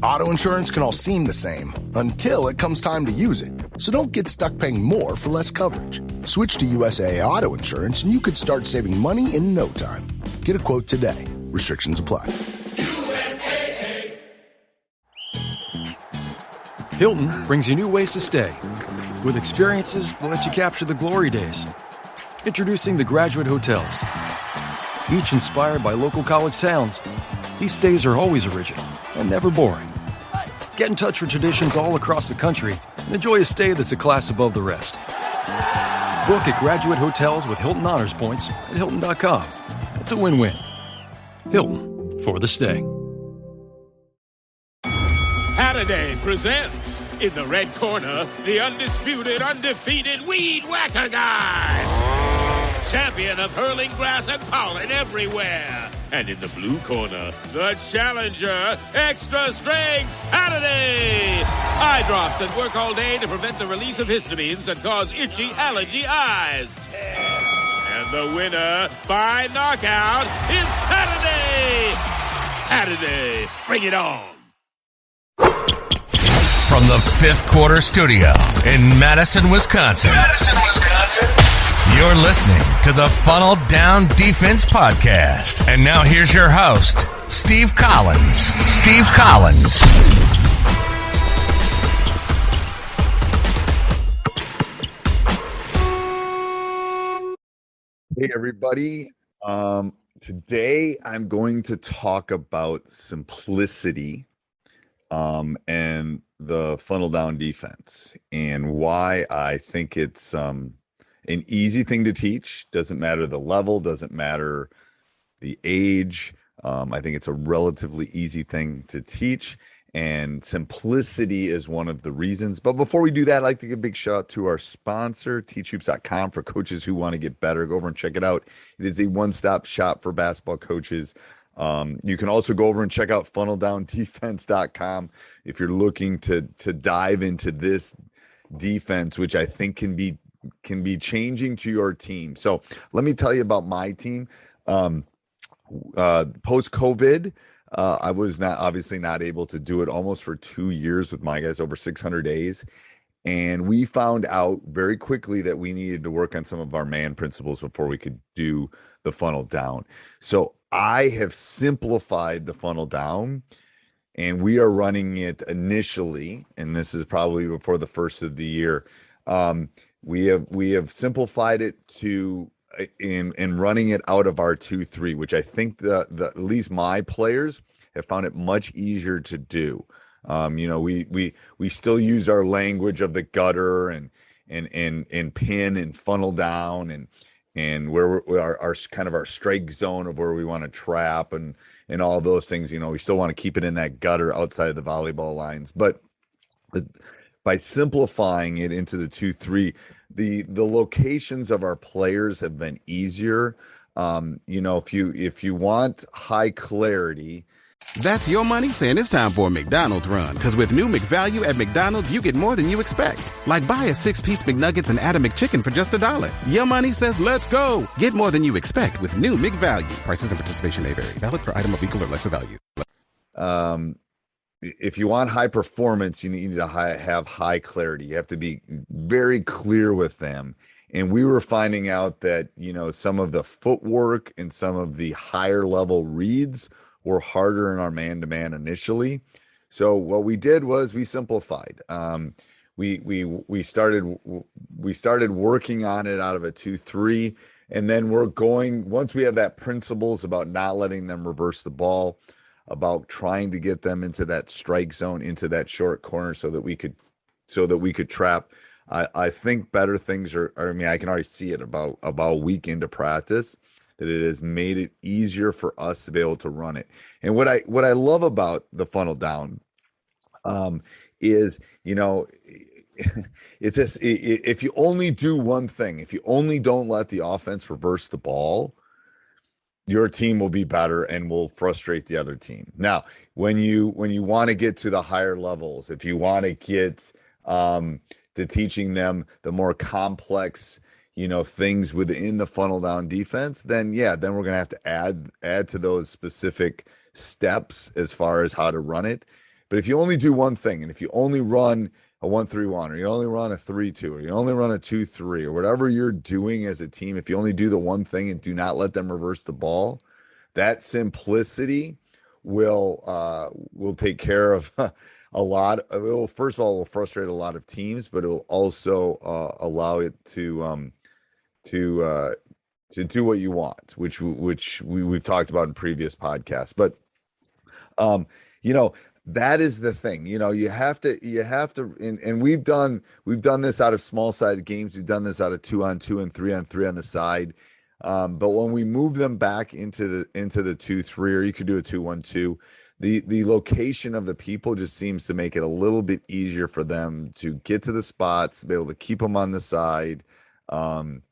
Auto insurance can all seem the same until it comes time to use it. So don't get stuck paying more for less coverage. Switch to USAA Auto Insurance and you could start saving money in no time. Get a quote today. Restrictions apply. USAA. Hilton brings you new ways to stay. With experiences that let you capture the glory days. Introducing the Graduate Hotels. Each inspired by local college towns, these stays are always original and never boring. Get in touch with traditions all across the country and enjoy a stay that's a class above the rest. Book at Graduate Hotels with Hilton Honors Points at Hilton.com. It's a win-win. Hilton, for the stay. Halliday presents, in the red corner, the undisputed, undefeated Weed Whacker Guy. Champion of hurling grass and pollen everywhere. And in the blue corner, the challenger, extra strength Halliday. Eye drops that work all day to prevent the release of histamines that cause itchy allergy eyes. And the winner by knockout is Halliday. Halliday, bring it on. From the Fifth Quarter Studio in Madison, Wisconsin. You're listening to the Funnel Down Defense Podcast. And now here's your host, Steve Collins. Steve Collins. Hey, everybody. Today I'm going to talk about simplicity and the funnel down defense and why I think it's an easy thing to teach. Doesn't matter the level, doesn't matter the age. I think it's a relatively easy thing to teach, and simplicity is one of the reasons. But before we do that, I'd like to give a big shout out to our sponsor, teachhoops.com, for coaches who want to get better. Go over and check it out. It is a one-stop shop for basketball coaches. You can also go over and check out funneldown.defense.com if you're looking to dive into this defense, which I think can be changing to your team. So let me tell you about my team. Post-COVID, I was obviously not able to do it almost for 2 years with my guys, over 600 days. And we found out very quickly that we needed to work on some of our man principles before we could do the funnel down. So I have simplified the funnel down, and we are running it initially, and this is probably before the first of the year. We have simplified it to in running it out of our 2-3, which I think the at least my players have found it much easier to do. We still use our language of the gutter and pin and funnel down and where our kind of our strike zone of where we want to trap and all those things. We still want to keep it in that gutter outside of the volleyball lines, but by simplifying it into the 2-3, the locations of our players have been easier. If you want high clarity. That's your money saying it's time for a McDonald's run. Because with new McValue at McDonald's, you get more than you expect. Like buy a 6-piece McNuggets and add a McChicken for just $1. Your money says let's go. Get more than you expect with new McValue. Prices and participation may vary. Valid for item of equal or lesser value. If you want high performance, you need to have high clarity. You have to be very clear with them. And we were finding out that, some of the footwork and some of the higher level reads were harder in our man-to-man initially. So what we did was we simplified. We started working on it out of a 2-3, and then once we have that principles about not letting them reverse the ball, about trying to get them into that strike zone, into that short corner so that we could trap. I think better things I can already see it about a week into practice, that it has made it easier for us to be able to run it. And what I love about the funnel down is, it's just, if you only do one thing, if you only don't let the offense reverse the ball, your team will be better and will frustrate the other team. Now, when you want to get to the higher levels, if you want to get to teaching them the more complex things within the funnel down defense, then we're going to have to add to those specific steps as far as how to run it. But if you only do one thing, and if you only run a 1-3-1, or you only run a 3-2, or you only run a 2-3, or whatever you're doing as a team, if you only do the one thing and do not let them reverse the ball, that simplicity will take care of a lot. It will, first of all, will frustrate a lot of teams, but it will also allow it to do what you want, which we've talked about in previous podcasts. But that is the thing. You have to, and we've done this out of small-sided games. We've done this out of 2-on-2 and 3-on-3 on the side. But when we move them back into the 2-3, or you could do a 2-1-2, the location of the people just seems to make it a little bit easier for them to get to the spots, to be able to keep them on the side. And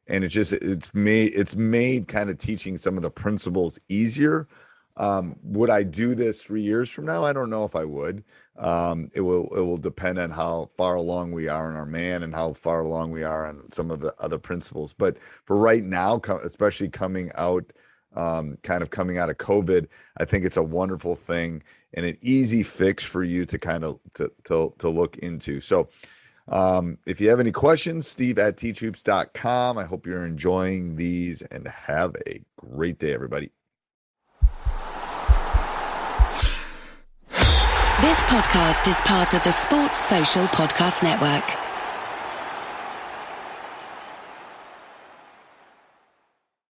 it's made kind of teaching some of the principles easier. Would I do this 3 years from now? I don't know if I would. It will depend on how far along we are in our man and how far along we are on some of the other principles. But for right now, especially coming out of COVID, I think it's a wonderful thing and an easy fix for you to kind of to look into. So if you have any questions, steve@teachhoops.com. I hope you're enjoying these, and have a great day, everybody. This podcast is part of the Sports Social Podcast Network.